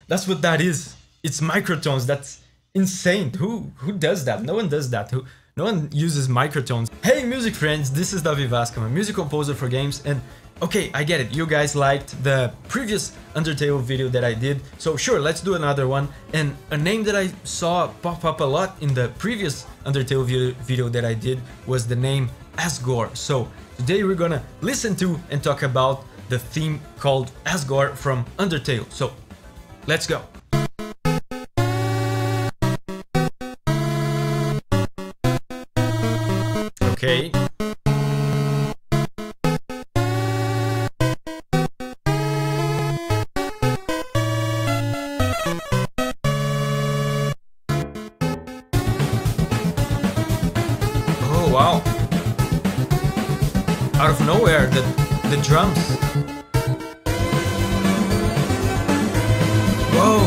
That's what that is. It's microtones. That's insane. Who does that? No one does that. No one uses microtones. Hey music friends, this is Davi Vasc. I'm a music composer for games, and okay, I get it. You guys liked the previous Undertale video that I did, so sure, let's do another one. And a name that I saw pop up a lot in the previous Undertale video that I did was the name Asgore. So today we're gonna listen to and talk about the theme called Asgore from Undertale. So let's go. Okay. Oh wow. Out of nowhere, the drums. Whoa.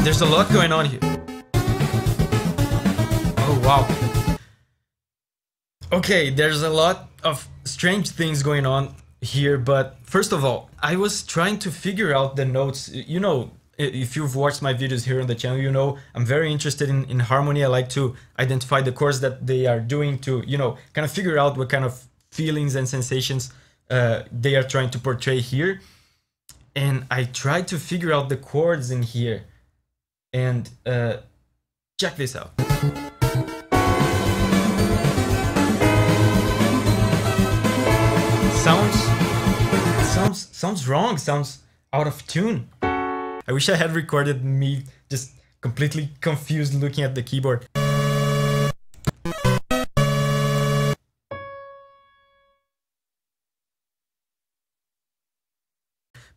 There's a lot going on here. Oh wow. Okay, there's a lot of strange things going on here, but first of all, I was trying to figure out the notes. You know, if you've watched my videos here on the channel, you know I'm very interested in harmony. I like to identify the chords that they are doing to, you know, kind of figure out what kind of feelings and sensations they are trying to portray here. And I tried to figure out the chords in here. And check this out. Sounds wrong, sounds out of tune. I wish I had recorded me just completely confused looking at the keyboard.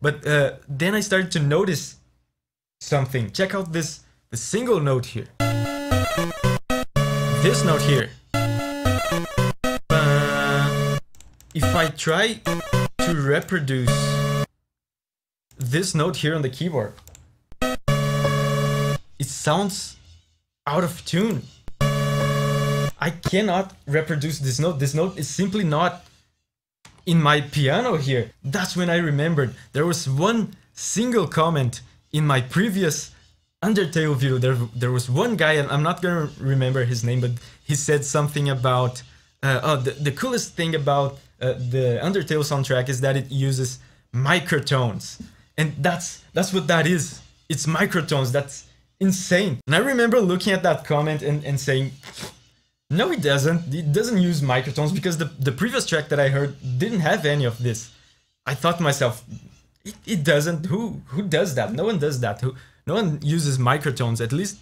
But then I started to notice something. Check out the single note here. This note here. If I try to reproduce this note here on the keyboard, it sounds out of tune. I cannot reproduce this note. This note is simply not in my piano here. That's when I remembered there was one single comment in my previous Undertale video. There was one guy, and I'm not gonna remember his name, but he said something about the coolest thing about the Undertale soundtrack is that it uses microtones, and that's what that is. It's microtones. That's insane. And I remember looking at that comment and saying, no, it doesn't. It doesn't use microtones, because the previous track that I heard didn't have any of this. I thought to myself, it doesn't. Who does that? No one does that. No one uses microtones. At least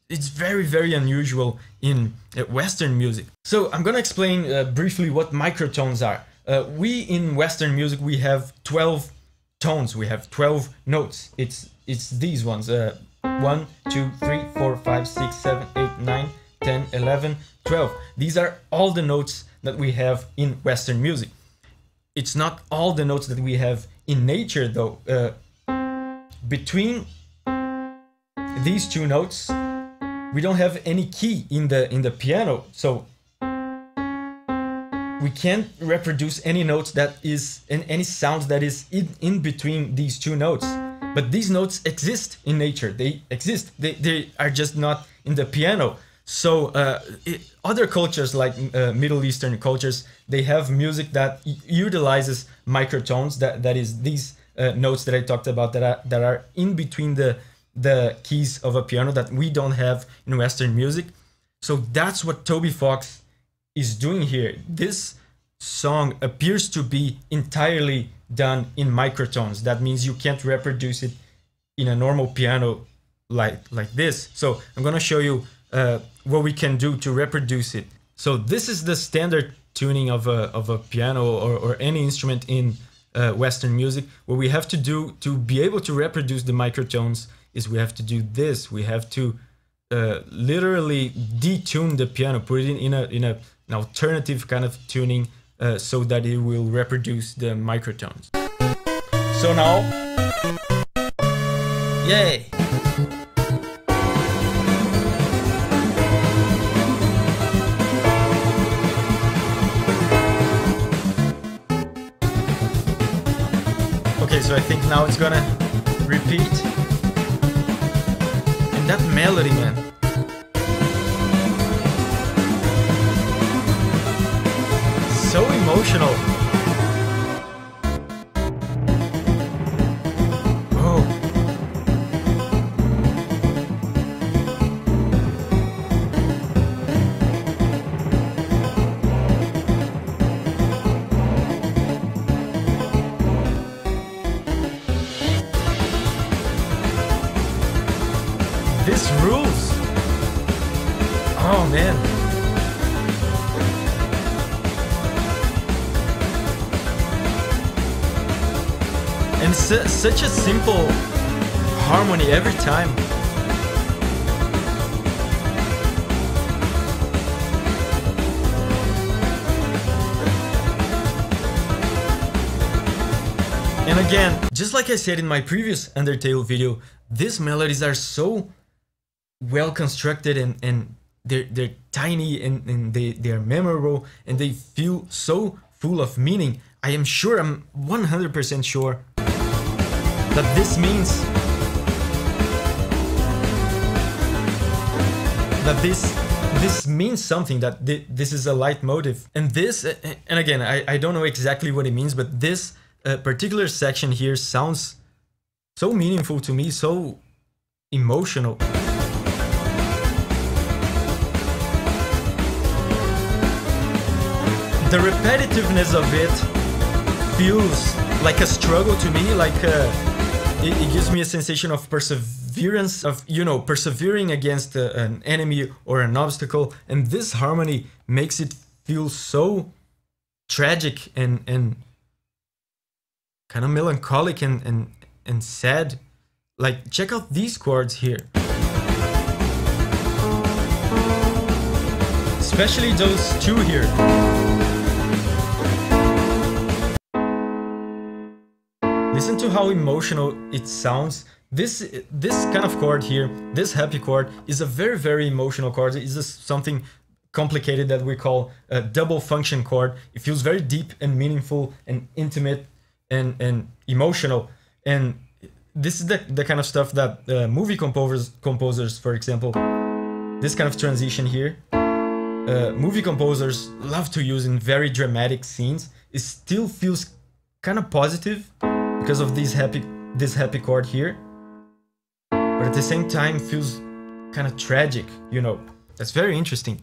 it's very, very unusual in Western music. So I'm gonna explain briefly what microtones are. We in Western music, we have 12 tones. We have 12 notes. It's these ones. 1, 2, 3, 4, 5, 6, 7, 8, 9, 10, 11, 12. These are all the notes that we have in Western music. It's not all the notes that we have in nature, though. Between these two notes, we don't have any key in the piano, so we can't reproduce any notes that is any sounds that is in between these two notes. But these notes exist in nature. They exist. They are just not in the piano. So other cultures, like Middle Eastern cultures, they have music that utilizes microtones. That is these notes that I talked about that are in between the keys of a piano that we don't have in Western music. So that's what Toby Fox is doing here. This song appears to be entirely done in microtones. That means you can't reproduce it in a normal piano like this. So I'm gonna show you what we can do to reproduce it. So this is the standard tuning of a piano or any instrument in Western music. What we have to do to be able to reproduce the microtones is we have to do this. We have to literally detune the piano, put it in an alternative kind of tuning so that it will reproduce the microtones. So now, yay! Okay, so I think now it's gonna repeat. And that melody, man. So emotional. Oh. This rules. Oh man. And such a simple harmony every time. And again, just like I said in my previous Undertale video, these melodies are so well constructed and they're tiny and they're memorable and they feel so full of meaning. I am sure, I'm 100% sure that this means that this means something, that this is a leitmotif. And this, and again, I don't know exactly what it means, but this particular section here sounds so meaningful to me, so emotional. The repetitiveness of it feels like a struggle to me, like it gives me a sensation of perseverance, of, you know, persevering against an enemy or an obstacle, and this harmony makes it feel so tragic and kind of melancholic and sad. Like, check out these chords here. Especially those two here. Listen to how emotional it sounds. This kind of chord here, this happy chord, is a very, very emotional chord. It's just something complicated that we call a double function chord. It feels very deep and meaningful and intimate and emotional. And this is the kind of stuff that movie composers, for example, this kind of transition here, movie composers love to use in very dramatic scenes. It still feels kind of positive because of this happy chord here, but at the same time feels kind of tragic, you know. That's very interesting.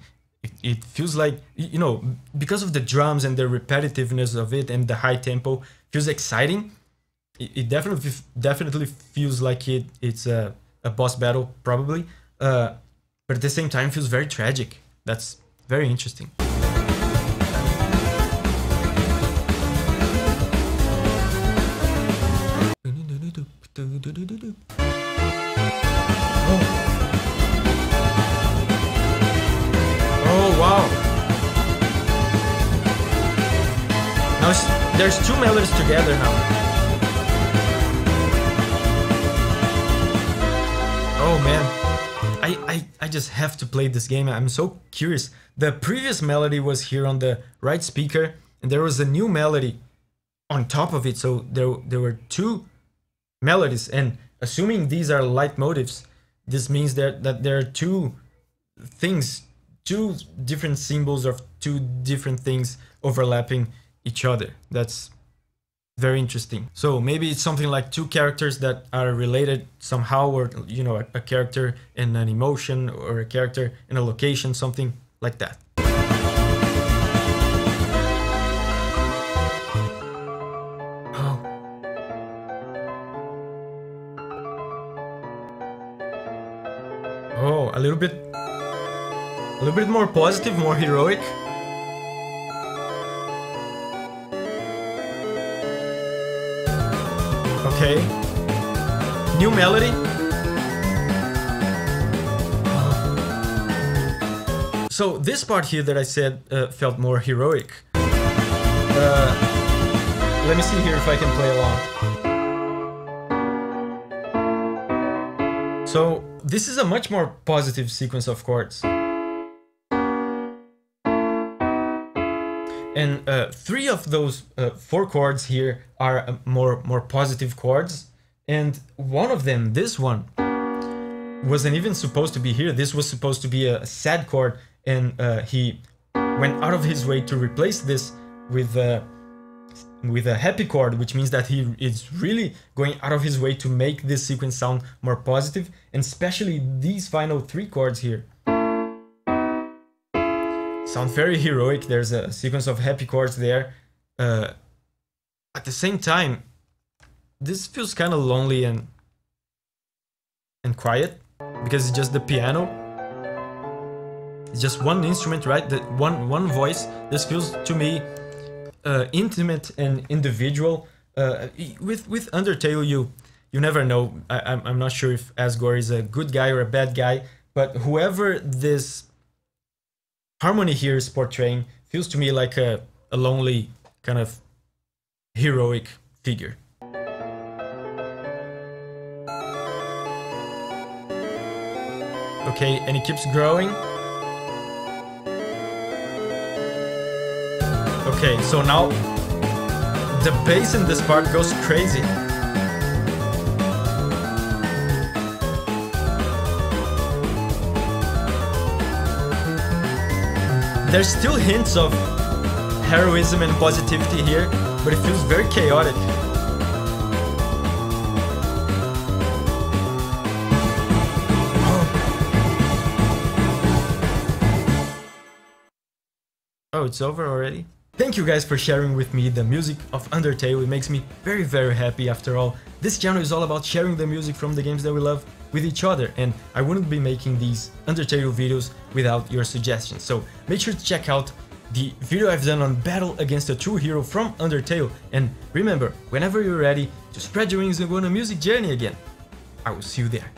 It feels like, you know, because of the drums and the repetitiveness of it and the high tempo, feels exciting. It definitely feels like it's a boss battle, probably, but at the same time feels very tragic. That's very interesting. Oh wow! Now there's two melodies together now. Oh man, I just have to play this game. I'm so curious. The previous melody was here on the right speaker, and there was a new melody on top of it. So there were two melodies, and assuming these are leitmotifs, this means that there are two things, two different symbols of two different things overlapping each other. That's very interesting. So maybe it's something like two characters that are related somehow, or, you know, a character and an emotion, or a character and a location, something like that. Oh, a little bit more positive, more heroic. Okay. New melody. So this part here that I said felt more heroic. Let me see here if I can play along. So this is a much more positive sequence of chords. And 3 of those 4 chords here are more positive chords, and one of them, this one, wasn't even supposed to be here. This was supposed to be a sad chord, and he went out of his way to replace this with a happy chord, which means that he is really going out of his way to make this sequence sound more positive, and especially these final 3 chords here sound very heroic. There's a sequence of happy chords there. At the same time, this feels kind of lonely and quiet, because it's just the piano. It's just one instrument, right? The one voice. This feels to me intimate and individual. With Undertale, you never know. I'm not sure if Asgore is a good guy or a bad guy, but whoever this harmony here is portraying feels to me like a lonely, kind of heroic figure. Okay, and it keeps growing. Okay, so now the bass in this part goes crazy. There's still hints of heroism and positivity here, but it feels very chaotic. Oh, it's over already? Thank you guys for sharing with me the music of Undertale. It makes me very, very happy. After all, this channel is all about sharing the music from the games that we love with each other, and I wouldn't be making these Undertale videos without your suggestions. So make sure to check out the video I've done on Battle Against a True Hero from Undertale, and remember, whenever you're ready to spread your wings and go on a music journey again, I will see you there.